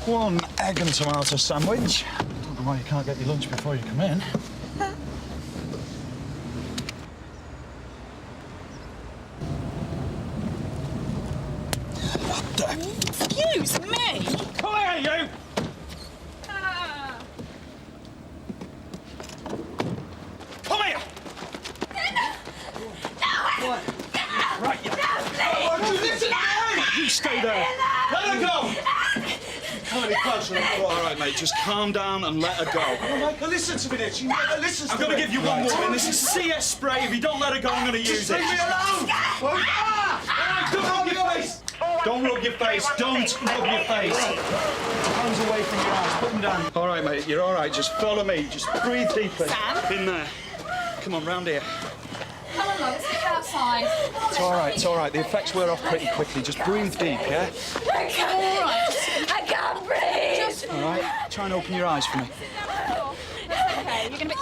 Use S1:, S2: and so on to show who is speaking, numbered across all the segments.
S1: One egg and tomato sandwich. Don't know why you can't get your lunch before you come in. What the?
S2: Excuse me!
S1: Come here, you! Come here!
S2: No!
S1: Right, you.
S2: No, please!
S1: You stay there. Let her go! Come any closer. All right, mate, just calm down and let her go. Oh, Michael, listen to me, Nick. She never listens to me. I'm going to give you one more, and this is CS spray. If you don't let her go, I'm going to use it. Leave me alone! Don't rub your face! Don't rub your face. Don't rub your face. Hands away from your eyes. Put them down. All right, mate, you're all right. Just follow me. Just breathe deeply.
S2: Sam?
S1: In there. Come on, round here.
S2: Come on, let's get outside.
S1: It's all right, it's all right. The effects wear off pretty quickly. Just breathe deep, yeah?
S2: I can't. All right. I can't breathe. Just...
S1: All right. Try and open your eyes for me.
S2: Okay, you're going to be...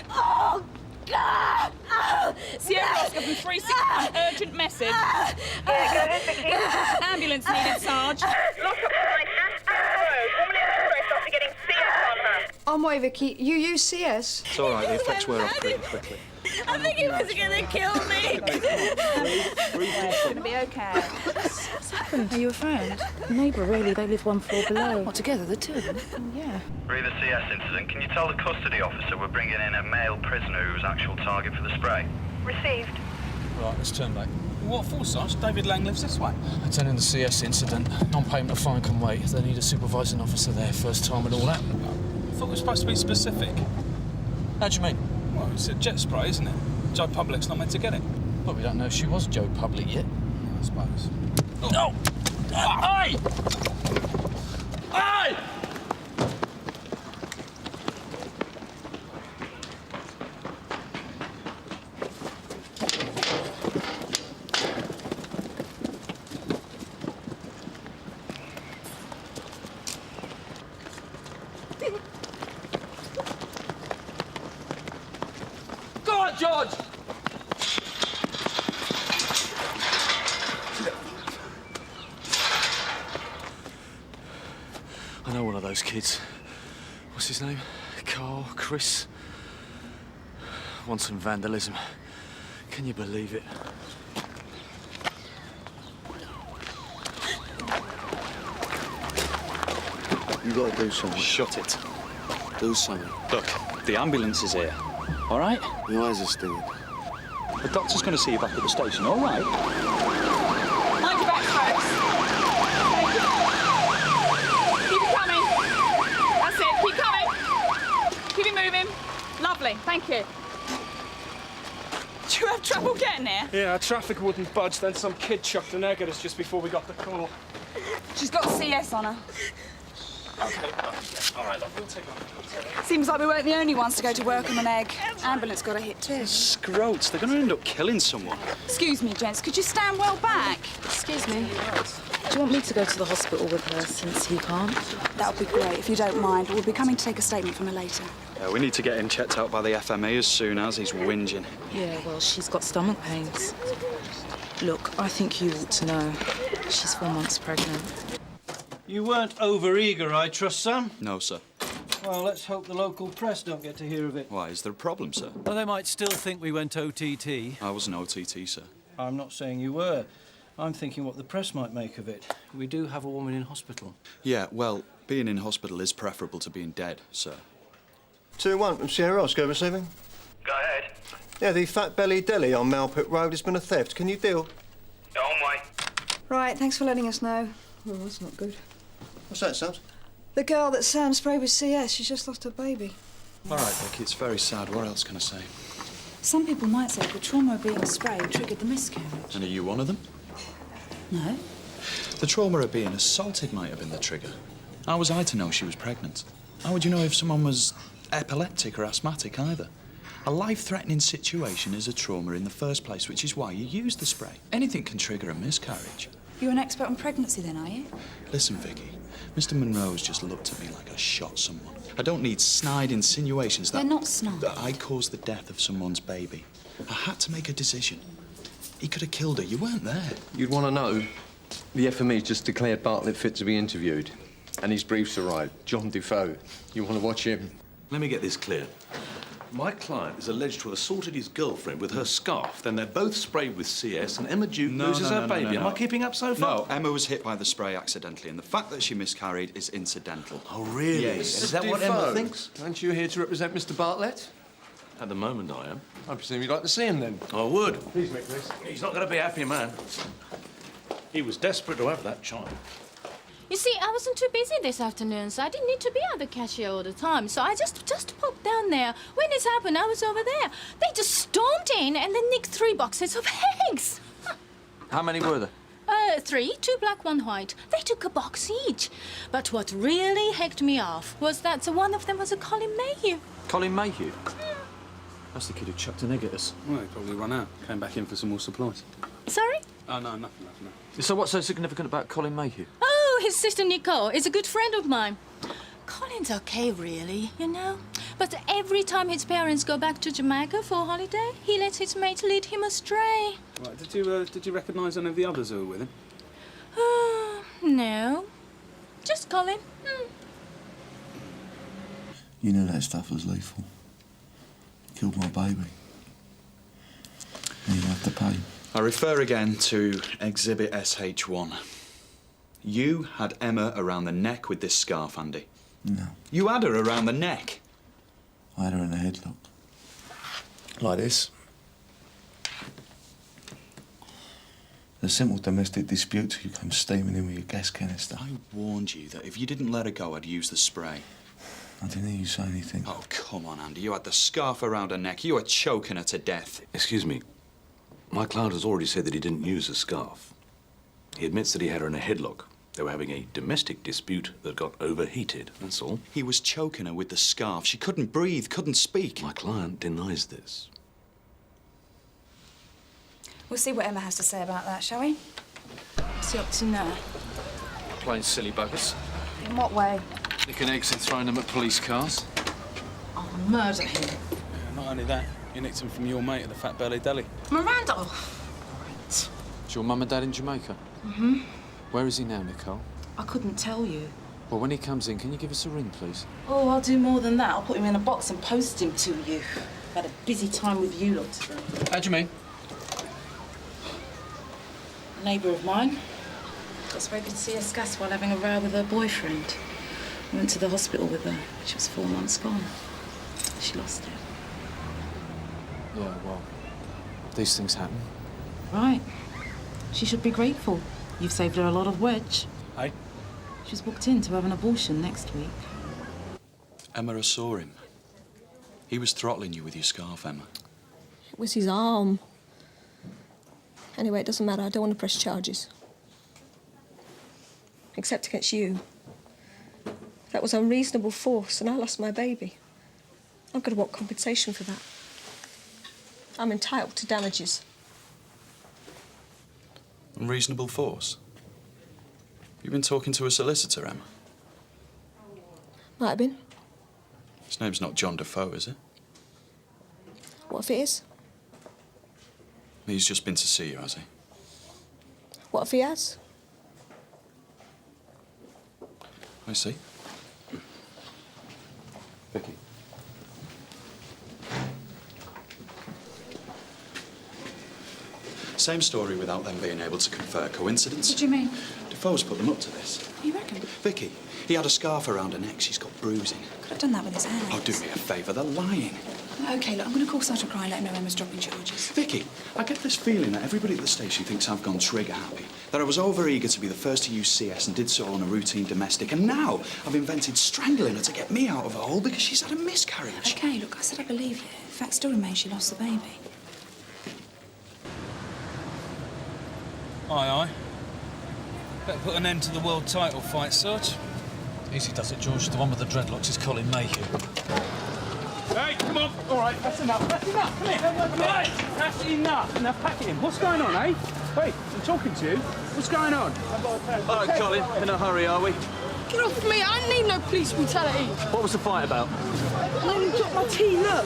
S2: Oh, God!
S3: Sierra Oscar from 361, urgent message.
S4: Yeah, go ahead, Vicky.
S3: Ambulance needed, Sarge.
S4: Lots of line, Aston Road. Woman in distress after getting CS on her.
S5: On my Vicky, you use CS?
S1: It's all right. The effects wear off pretty quickly.
S2: I think he was going to kill me.
S3: It's going to be okay.
S6: What's happened? Are you a friend? A neighbour, really. They live one floor below. What, together, the two of them? Oh, yeah.
S7: Re the CS incident, can you tell the custody officer we're bringing in a male prisoner who's actual target for the spray?
S4: Received.
S8: Right, let's turn back. What for, Sarge? David Lang lives this way. Attending the CS incident. Non-payment of fine can wait. They need a supervising officer there, first time and all that. I thought we were supposed to be specific. How do you mean? Well, it's a jet spray, isn't it? Joe Public's not meant to get it. But we don't know if she was Joe Public yet. I suppose. Oh! No! Aye! Aye! Go on, George! I know one of those kids. What's his name? Carl, Chris. Want some vandalism. Can you believe it?
S1: You gotta do something.
S8: Shut it.
S1: Do something.
S8: Look, the ambulance is here. All right?
S1: Your eyes are stinging.
S8: The doctor's going to see you back at the station, all right?
S3: Mind your back, folks. Keep it coming. That's it. Keep coming. Keep it moving. Lovely. Thank you. Do you have trouble getting there?
S9: Yeah, traffic wouldn't budge, then some kid chucked an egg at us just before we got the call.
S3: She's got CS on her.
S9: OK, all right, look, we'll take her.
S2: Seems like we weren't the only ones to go to work on an egg. Ambulance got a hit too.
S8: Scroats, they're going to end up killing someone.
S2: Excuse me, gents, could you stand well back?
S6: Excuse me. Do you want me to go to the hospital with her since he can't?
S2: That would be great, if you don't mind. We'll be coming to take a statement from her later.
S8: Yeah, we need to get him checked out by the FME as soon as he's whinging.
S6: Yeah, well, she's got stomach pains. Look, I think you ought to know. She's 4 months pregnant.
S10: You weren't over-eager, I trust, Sam?
S8: No, sir.
S10: Well, let's hope the local press don't get to hear of it.
S8: Why, is there a problem, sir?
S10: Well, they might still think we went OTT.
S8: I wasn't OTT, sir.
S10: I'm not saying you were. I'm thinking what the press might make of it. We do have a woman in hospital.
S8: Yeah, well, being in hospital is preferable to being dead, sir.
S11: 2-1 from Sierra Oscar receiving.
S7: Go ahead.
S11: Yeah, the Fat Belly Deli on Malpit Road has been a theft. Can you deal?
S7: On way.
S5: Right, thanks for letting us know. Oh, that's not good.
S11: What's that, Sams?
S5: The girl that Sam sprayed with CS, she's just lost her baby.
S8: All right, Vicky, it's very sad. What else can I say?
S6: Some people might say the trauma of being sprayed triggered the miscarriage.
S8: And are you one of them?
S6: No.
S8: The trauma of being assaulted might have been the trigger. How was I to know she was pregnant? How would you know if someone was epileptic or asthmatic either? A life-threatening situation is a trauma in the first place, which is why you use the spray. Anything can trigger a miscarriage.
S2: You're an expert on pregnancy then, are you?
S8: Listen, Vicky, Mr. Monroe's just looked at me like I shot someone. I don't need snide insinuations that...
S2: They're not snide.
S8: That I caused the death of someone's baby. I had to make a decision. He could have killed her. You weren't there.
S12: You'd want to know. The FME's just declared Bartlett fit to be interviewed. And his brief's arrived. John Defoe. You want to watch him?
S13: Let me get this clear. My client is alleged to have assaulted his girlfriend with her scarf. Then they're both sprayed with CS and Emma Duke loses her baby. Am I keeping up so far?
S1: No, Emma was hit by the spray accidentally, and the fact that she miscarried is incidental.
S13: Oh, really?
S1: Yes.
S13: Is that what Emma thinks?
S12: Aren't you here to represent Mr. Bartlett?
S13: At the moment, I am.
S12: I presume you'd like to see him, then.
S13: I would.
S12: Please make this.
S13: He's not going to be happy, man. He was desperate to have that child.
S14: You see, I wasn't too busy this afternoon, so I didn't need to be at the cashier all the time. So I just popped down there. When this happened, I was over there. They just stormed in and then nicked 3 boxes of Higgs.
S15: How many were there?
S14: 3, 2 black, 1 white. They took a box each. But what really hecked me off was that one of them was a Colin Mayhew.
S15: Colin Mayhew? That's the kid who chucked an egg at us.
S8: Well, he probably run out. Came back in for some more supplies.
S14: Sorry?
S8: Oh, no, nothing.
S15: So what's so significant about Colin Mayhew?
S14: Oh, his sister Nicole is a good friend of mine. Colin's okay, really, you know. But every time his parents go back to Jamaica for a holiday, he lets his mate lead him astray.
S8: Right, did you recognise any of the others who were with him?
S14: No. Just Colin.
S16: You knew that stuff was lethal. Killed my baby. And you have to pay.
S1: I refer again to Exhibit SH1. You had Emma around the neck with this scarf, Andy.
S16: No.
S1: You had her around the neck.
S16: I had her in a headlock. Like this. A simple domestic dispute, you come steaming in with your gas canister.
S1: I warned you that if you didn't let her go, I'd use the spray.
S16: I didn't hear you say anything.
S1: Oh, come on, Andy. You had the scarf around her neck. You were choking her to death.
S13: Excuse me. My client has already said that he didn't use a scarf. He admits that he had her in a headlock. They were having a domestic dispute that got overheated, that's all.
S1: He was choking her with the scarf. She couldn't breathe, couldn't speak.
S13: My client denies this.
S2: We'll see what Emma has to say about that, shall we?
S6: What's he up to now?
S15: Plain silly buggers.
S2: In what way?
S15: Nicking eggs and throwing them at police cars.
S6: I'll murder him.
S8: Yeah, not only that, you nicked him from your mate at the Fat Belly Deli.
S6: Miranda! Oh, great.
S15: Is your mum and dad in Jamaica?
S6: Mm-hmm.
S15: Where is he now, Nicole?
S6: I couldn't tell you.
S15: Well, when he comes in, can you give us a ring, please?
S6: Oh, I'll do more than that. I'll put him in a box and post him to you. I've had a busy time with you lot today.
S15: How do you mean?
S6: A neighbour of mine got sprayed with CS gas while having a row with her boyfriend. I went to the hospital with her. She was 4 months gone. She lost it.
S15: Yeah, well, these things happen.
S6: Right. She should be grateful. You've saved her a lot of wedge.
S8: Hey?
S6: She's booked in to have an abortion next week.
S1: Emma, I saw him. He was throttling you with your scarf, Emma.
S17: It was his arm. Anyway, it doesn't matter. I don't want to press charges. Except against you. That was unreasonable force, and I lost my baby. I'm going to want compensation for that. I'm entitled to damages.
S1: Unreasonable force? You've been talking to a solicitor, Emma?
S17: Might have been.
S1: His name's not John Defoe, is it?
S17: What if it is?
S1: He's just been to see you, has he?
S17: What if he has?
S1: I see.
S15: Vicky.
S1: Same story without them being able to confer. Coincidence?
S2: What do you mean?
S1: Defoe's put them up to this.
S2: You reckon?
S1: Vicky, he had a scarf around her neck. She's got bruising.
S2: Could have done that with his hands.
S1: Oh, do me a favour. They're lying.
S2: OK, look, I'm going to call Sergeant Cry and let him know Emma's dropping charges.
S1: Vicky, I get this feeling that everybody at the station thinks I've gone trigger-happy. That I was over-eager to be the first to use CS and did so on a routine domestic. And now I've invented strangling her to get me out of a hole because she's had a miscarriage.
S2: OK, look, I said I believe you. The fact still remains she lost the baby.
S8: Aye, aye. Better put an end to the world title fight, Sarge.
S15: Easy does it, George. The one with the dreadlocks is Colin Mayhew.
S9: Hey, come on. All right, that's enough. That's enough. Come here. Right, that's enough. Now pack it in. What's going on, eh? Hey, I'm talking to you. What's going on?
S15: All right, Colin. In a hurry, are we?
S18: Get off me. I need no police brutality.
S15: What was the fight about?
S18: I only dropped my tea, look.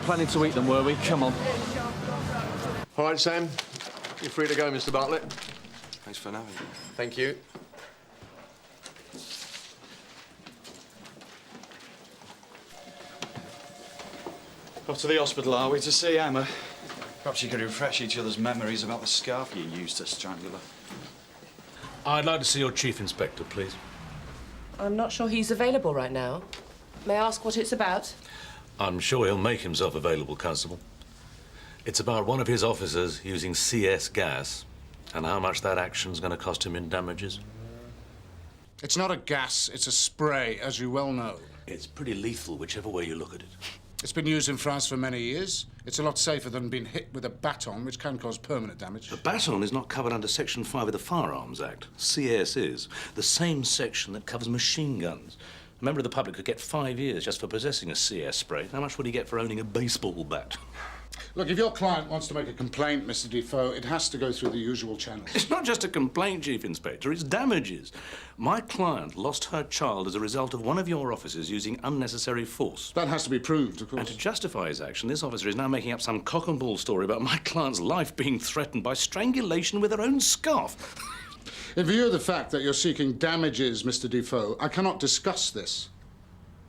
S15: Planning to eat them, were we? Come on.
S12: All right, Sam. You're free to go, Mr. Bartlett.
S13: Thanks for having me.
S12: Thank you.
S1: Off to the hospital, are we, to see Emma? Perhaps you could refresh each other's memories about the scarf you used to strangle her.
S13: I'd like to see your chief inspector, please.
S19: I'm not sure he's available right now. May I ask what it's about?
S13: I'm sure he'll make himself available, Constable. It's about one of his officers using CS gas and how much that action's going to cost him in damages.
S20: It's not a gas, it's a spray, as you well know.
S13: It's pretty lethal, whichever way you look at it.
S20: It's been used in France for many years. It's a lot safer than being hit with a baton, which can cause permanent damage.
S13: The baton is not covered under Section 5 of the Firearms Act. CS is. The same section that covers machine guns. A member of the public could get 5 years just for possessing a CS spray. How much would he get for owning a baseball bat?
S20: Look, if your client wants to make a complaint, Mr. Defoe, it has to go through the usual channels.
S13: It's not just a complaint, Chief Inspector, it's damages. My client lost her child as a result of one of your officers using unnecessary force.
S20: That has to be proved, of course.
S13: And to justify his action, this officer is now making up some cock and bull story about my client's life being threatened by strangulation with her own scarf.
S20: In view of the fact that you're seeking damages, Mr. Defoe, I cannot discuss this.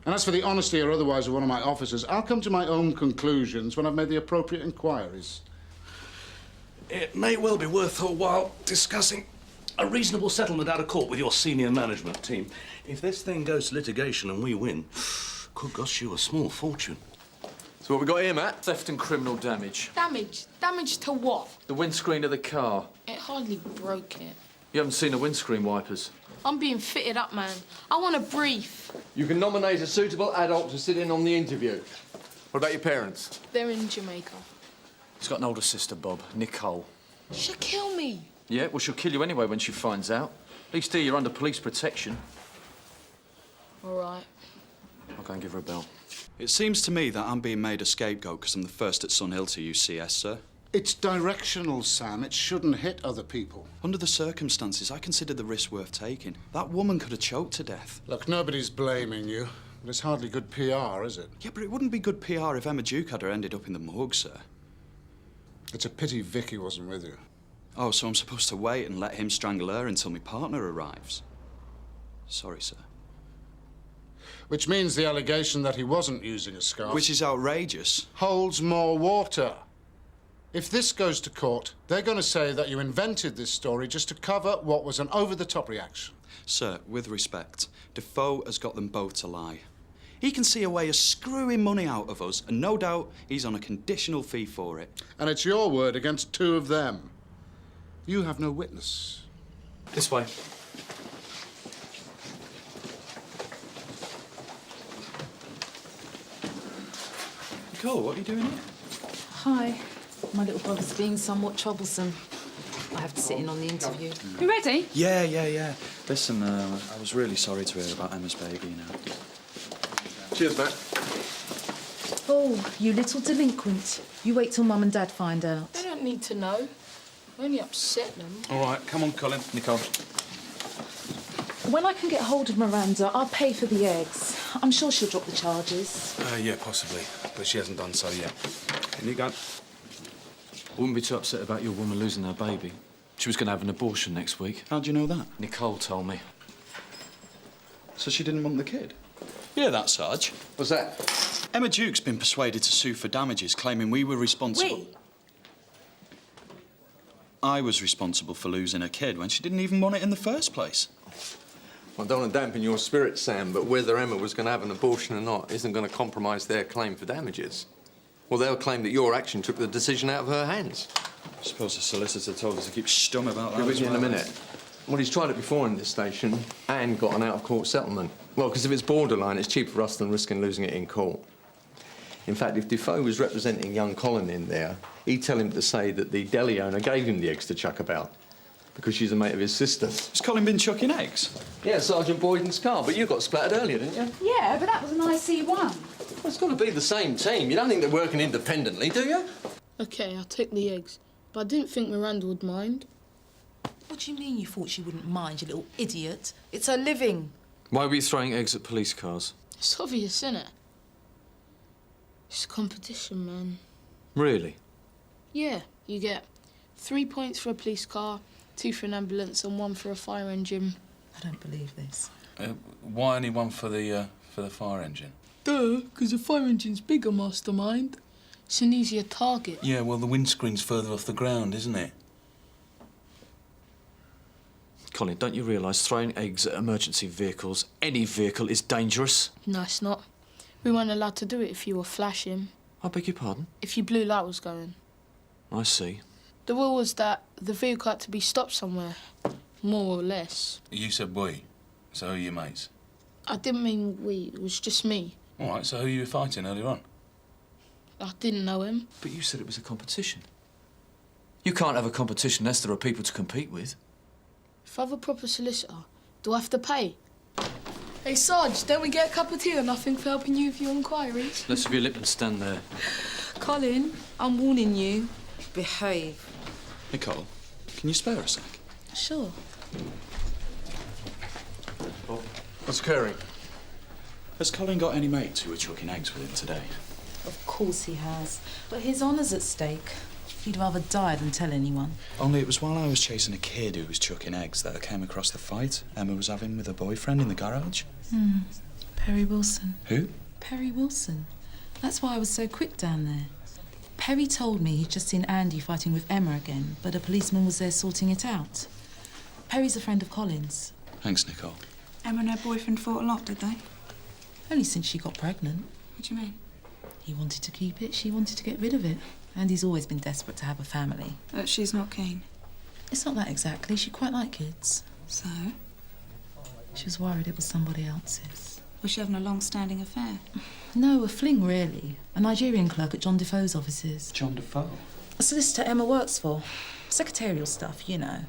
S20: And as for the honesty or otherwise of one of my officers, I'll come to my own conclusions when I've made the appropriate inquiries.
S13: It may well be worth a while discussing a reasonable settlement out of court with your senior management team. If this thing goes to litigation and we win, could cost you a small fortune.
S15: So what we got here, Matt? Theft and criminal damage.
S18: Damage? Damage to what?
S15: The windscreen of the car.
S18: It hardly broke it.
S15: You haven't seen the windscreen wipers.
S18: I'm being fitted up, man. I want a brief.
S12: You can nominate a suitable adult to sit in on the interview. What about your parents?
S18: They're in Jamaica.
S15: He's got an older sister, Bob, Nicole.
S18: She'll kill me.
S15: Yeah, well, she'll kill you anyway when she finds out. At least here you're under police protection.
S18: All right.
S15: I'll go and give her a bell.
S1: It seems to me that I'm being made a scapegoat because I'm the first at Sun Hill to use CS, sir.
S20: It's directional, Sam. It shouldn't hit other people.
S1: Under the circumstances, I consider the risk worth taking. That woman could have choked to death.
S20: Look, nobody's blaming you, but it's hardly good PR, is it?
S1: Yeah, but it wouldn't be good PR if Emma Duke had her ended up in the morgue, sir.
S20: It's a pity Vicky wasn't with you.
S1: Oh, so I'm supposed to wait and let him strangle her until my partner arrives? Sorry, sir.
S20: Which means the allegation that he wasn't using a scarf...
S1: Which is outrageous.
S20: ...holds more water. If this goes to court, they're going to say that you invented this story just to cover what was an over-the-top reaction.
S1: Sir, with respect, Defoe has got them both to lie. He can see a way of screwing money out of us, and no doubt he's on a conditional fee for it.
S20: And it's your word against two of them. You have no witness.
S15: This way.
S1: Nicole, what are you doing here?
S6: Hi. My little brother's being somewhat troublesome. I have to sit in on the interview.
S2: You ready?
S1: Yeah. Listen, I was really sorry to hear about Emma's baby, you know.
S12: Cheers, Matt.
S6: Oh, you little delinquent. You wait till Mum and Dad find out.
S18: They don't need to know. I only upset them.
S8: All right, come on, Colin. Nicole.
S6: When I can get hold of Miranda, I'll pay for the eggs. I'm sure she'll drop the charges.
S8: Yeah, possibly. But she hasn't done so yet. In you go.
S15: I wouldn't be too upset about your woman losing her baby. She was going to have an abortion next week.
S1: How'd you know that?
S15: Nicole told me.
S1: So she didn't want the kid? Yeah, that, Sarge.
S12: What's that?
S1: Emma Duke's been persuaded to sue for damages, claiming we were responsible...
S18: Wait.
S1: I was responsible for losing her kid when she didn't even want it in the first place.
S12: Well, I don't want to dampen your spirits, Sam, but whether Emma was going to have an abortion or not isn't going to compromise their claim for damages. Well, they'll claim that your action took the decision out of her hands.
S1: I suppose the solicitor told us to keep stum about that.
S12: I'll be in a minute. Well, he's tried it before in this station and got an out-of-court settlement. Well, because if it's borderline, it's cheaper for us than risking losing it in court. In fact, if Defoe was representing young Colin in there, he'd tell him to say that the deli owner gave him the eggs to chuck about because she's a mate of his sister.
S1: Has Colin been chucking eggs?
S12: Yeah, Sergeant Boyden's car, but you got splattered earlier, didn't you?
S2: Yeah, but that was an IC1.
S12: Well, it's got to be the same team. You don't think they're working independently, do you?
S18: OK, I'll take the eggs. But I didn't think Miranda would mind.
S6: What do you mean you thought she wouldn't mind, you little idiot? It's her living.
S15: Why were you throwing eggs at police cars?
S18: It's obvious, isn't it? It's a competition, man.
S15: Really?
S18: Yeah, you get 3 points for a police car, 2 for an ambulance and 1 for a fire engine.
S6: I don't believe this.
S8: Why only one for the fire engine?
S18: Duh, because the fire engine's bigger, mastermind. It's an easier target.
S15: Yeah, well, the windscreen's further off the ground, isn't it? Colin, don't you realise throwing eggs at emergency vehicles, any vehicle, is dangerous?
S18: No, it's not. We weren't allowed to do it if you were flashing.
S15: I beg your pardon?
S18: If your blue light was going.
S15: I see.
S18: The rule was that the vehicle had to be stopped somewhere, more or less.
S15: You said we, so who are your mates?
S18: I didn't mean we, it was just me.
S15: All right, so who you were fighting earlier on?
S18: I didn't know him.
S15: But you said it was a competition. You can't have a competition unless there are people to compete with.
S18: If I have a proper solicitor, do I have to pay? Hey, Sarge, don't we get a cup of tea or nothing for helping you with your inquiries?
S15: Let's have your lip and stand there.
S6: Colin, I'm warning you. Behave.
S1: Nicole, can you spare a sec?
S6: Sure.
S1: What's occurring? Has Colin got any mates who were chucking eggs with him today?
S6: Of course he has. But his honour's at stake. He'd rather die than tell anyone.
S1: Only it was while I was chasing a kid who was chucking eggs that I came across the fight Emma was having with her boyfriend in the garage.
S6: Perry Wilson.
S1: Who?
S6: Perry Wilson. That's why I was so quick down there. Perry told me he'd just seen Andy fighting with Emma again, but a policeman was there sorting it out. Perry's a friend of Colin's.
S1: Thanks, Nicole.
S2: Emma and her boyfriend fought a lot, did they?
S6: Only since she got pregnant.
S2: What do you mean?
S6: He wanted to keep it, she wanted to get rid of it. Andy's always been desperate to have a family.
S2: She's not keen.
S6: It's not that exactly. She quite liked kids.
S2: So?
S6: She was worried it was somebody else's.
S2: Was she having a long-standing affair?
S6: No, a fling, really. A Nigerian clerk at John Defoe's offices.
S1: John Defoe?
S6: A solicitor Emma works for. Secretarial stuff, you know.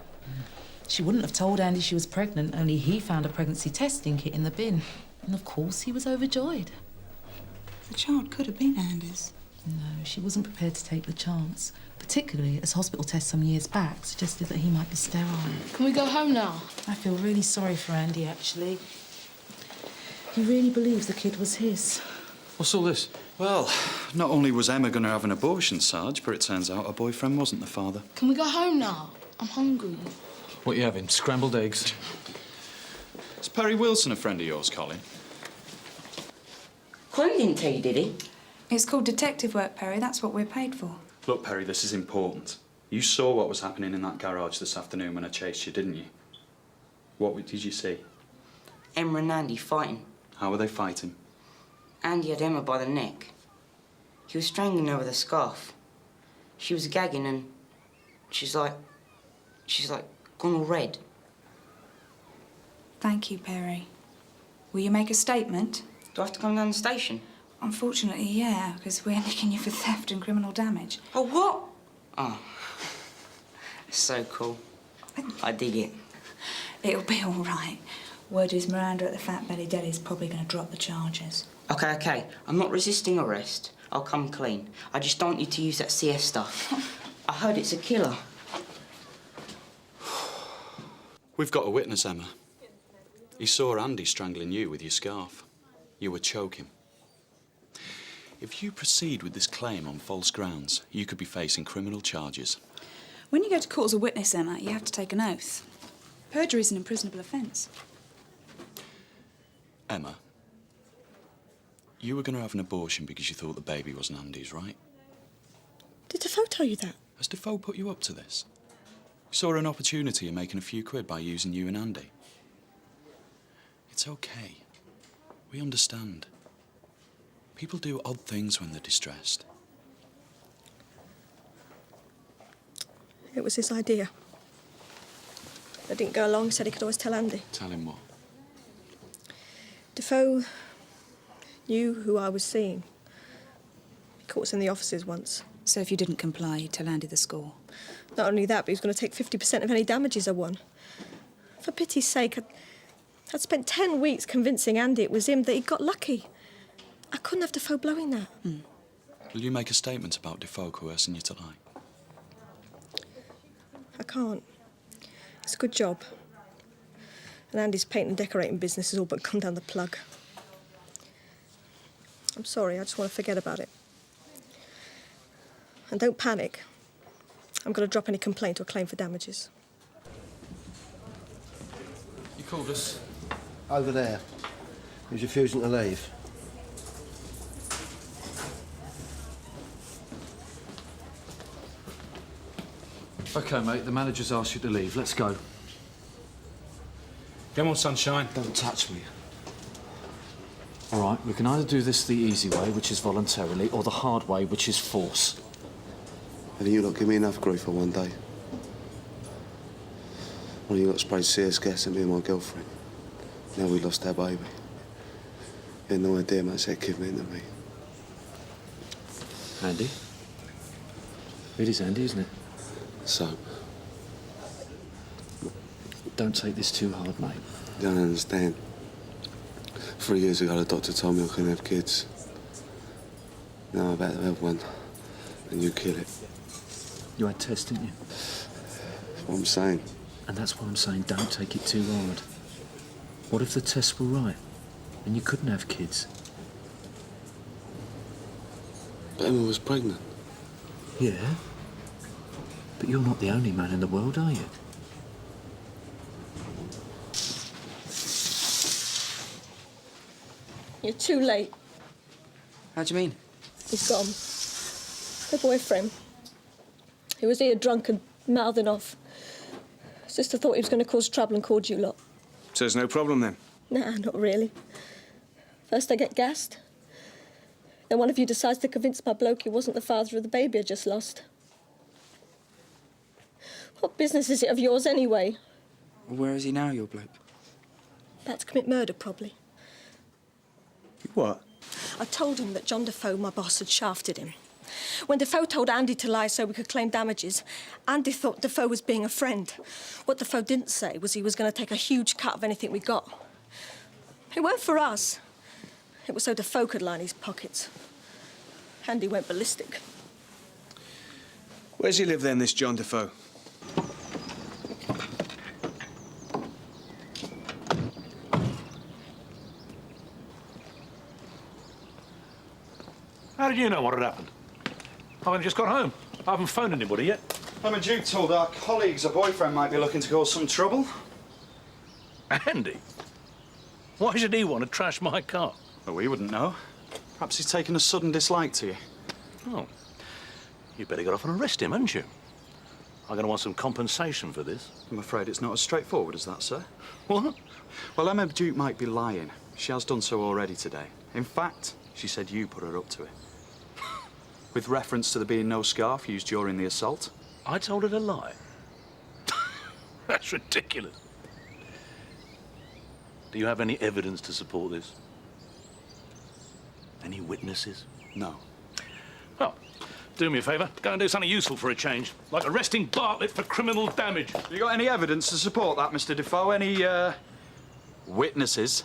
S6: She wouldn't have told Andy she was pregnant, only he found a pregnancy testing kit in the bin. And of course, he was overjoyed.
S2: The child could have been Andy's.
S6: No, she wasn't prepared to take the chance, particularly as hospital tests some years back suggested that he might be sterile.
S18: Can we go home now?
S6: I feel really sorry for Andy, actually. He really believes the kid was his.
S15: What's all this?
S1: Well, not only was Emma going to have an abortion, Sarge, but it turns out her boyfriend wasn't the father.
S18: Can we go home now? I'm hungry.
S15: What are you having? Scrambled eggs?
S1: Is Perry Wilson a friend of yours, Colin?
S21: Colin didn't tell you, did he?
S2: It's called detective work, Perry. That's what we're paid for.
S1: Look, Perry, this is important. You saw what was happening in that garage this afternoon when I chased you, didn't you? What did you see?
S21: Emma and Andy fighting.
S1: How were they fighting?
S21: Andy had Emma by the neck. He was strangling her with a scarf. She was gagging and she's like gone all red.
S2: Thank you, Perry. Will you make a statement?
S21: Do I have to come down the station?
S2: Unfortunately, yeah, because we're nicking you for theft and criminal damage.
S21: Oh, what? Oh. So cool. I dig it.
S2: It'll be all right. Word is Miranda at the Fat Belly Deli's probably going to drop the charges.
S21: Okay. I'm not resisting arrest. I'll come clean. I just don't want you to use that CS stuff. I heard it's a killer.
S1: We've got a witness, Emma. He saw Andy strangling you with your scarf. You were choking. If you proceed with this claim on false grounds, you could be facing criminal charges.
S2: When you go to court as a witness, Emma, you have to take an oath. Perjury is an imprisonable offence.
S1: Emma, you were going to have an abortion because you thought the baby wasn't Andy's, right?
S17: Did Defoe tell you that?
S1: Has Defoe put you up to this? You saw an opportunity of making a few quid by using you and Andy. It's okay. We understand. People do odd things when they're distressed.
S17: It was his idea. I didn't go along, he said he could always tell Andy.
S1: Tell him what?
S17: Defoe knew who I was seeing. He caught us in the offices once.
S2: So if you didn't comply, you'd tell Andy the score?
S17: Not only that, but he was going to take 50% of any damages I won. For pity's sake, I'd spent 10 weeks convincing Andy it was him, that he'd got lucky. I couldn't have Defoe blowing that.
S1: Will you make a statement about Defoe coercing you to lie?
S17: I can't. It's a good job. And Andy's paint and decorating business has all but gone down the plug. I'm sorry, I just want to forget about it. And don't panic. I'm going to drop any complaint or claim for damages.
S15: You called us?
S11: Over there. He's refusing to leave.
S15: OK, mate, the manager's asked you to leave. Let's go.
S8: Come on, sunshine.
S15: Don't touch me. All right, we can either do this the easy way, which is voluntarily, or the hard way, which is force.
S16: Haven't you not given me enough grief for one day? One of you lot sprayed CS gas at me and my girlfriend. Now we lost our baby. You had no idea how much that kid meant to me.
S15: Andy? It is Andy, isn't it?
S16: So?
S15: Don't take this too hard, mate.
S16: You don't understand. 3 years ago, the doctor told me I couldn't have kids. Now I'm about to have one, and you kill it.
S15: You had tests, didn't you?
S16: That's what I'm saying.
S15: And that's why I'm saying don't take it too hard. What if the tests were right, and you couldn't have kids?
S16: But Emma was pregnant.
S15: Yeah. But you're not the only man in the world, are you?
S17: You're too late.
S4: How do you mean?
S17: He's gone. Her boyfriend. He was here drunk and mouthing off. Sister thought he was going to cause trouble and called you lot.
S1: So there's no problem then?
S17: Nah, not really. First I get gassed. Then one of you decides to convince my bloke he wasn't the father of the baby I just lost. What business is it of yours anyway?
S4: Well, where is he now, your bloke?
S17: About to commit murder, probably.
S1: What?
S17: I told him that John Defoe, my boss, had shafted him. When Defoe told Andy to lie so we could claim damages, Andy thought Defoe was being a friend. What Defoe didn't say was he was going to take a huge cut of anything we got. It weren't for us. It was so Defoe could line his pockets. Andy went ballistic.
S1: Where's he live then, this John Defoe?
S13: How did you know what had happened? I've only just got home. I haven't phoned anybody yet.
S1: I'm a Duke told our colleagues a boyfriend might be looking to cause some trouble.
S13: Andy? Why should he want to trash my car?
S1: Well, we wouldn't know. Perhaps he's taken a sudden dislike to you.
S13: Oh. You better get off and arrest him, hadn't you? I'm going to want some compensation for this.
S1: I'm afraid it's not as straightforward as that, sir.
S13: What?
S1: Well, Emma Duke might be lying. She has done so already today. In fact, she said you put her up to it. With reference to there being no scarf used during the assault.
S13: I told her to lie? That's ridiculous. Do you have any evidence to support this? Any witnesses?
S1: No.
S13: Well, do me a favour. Go and do something useful for a change. Like arresting Bartlett for criminal damage.
S1: Have you got any evidence to support that, Mr. Defoe? Any, witnesses?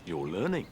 S13: You're learning.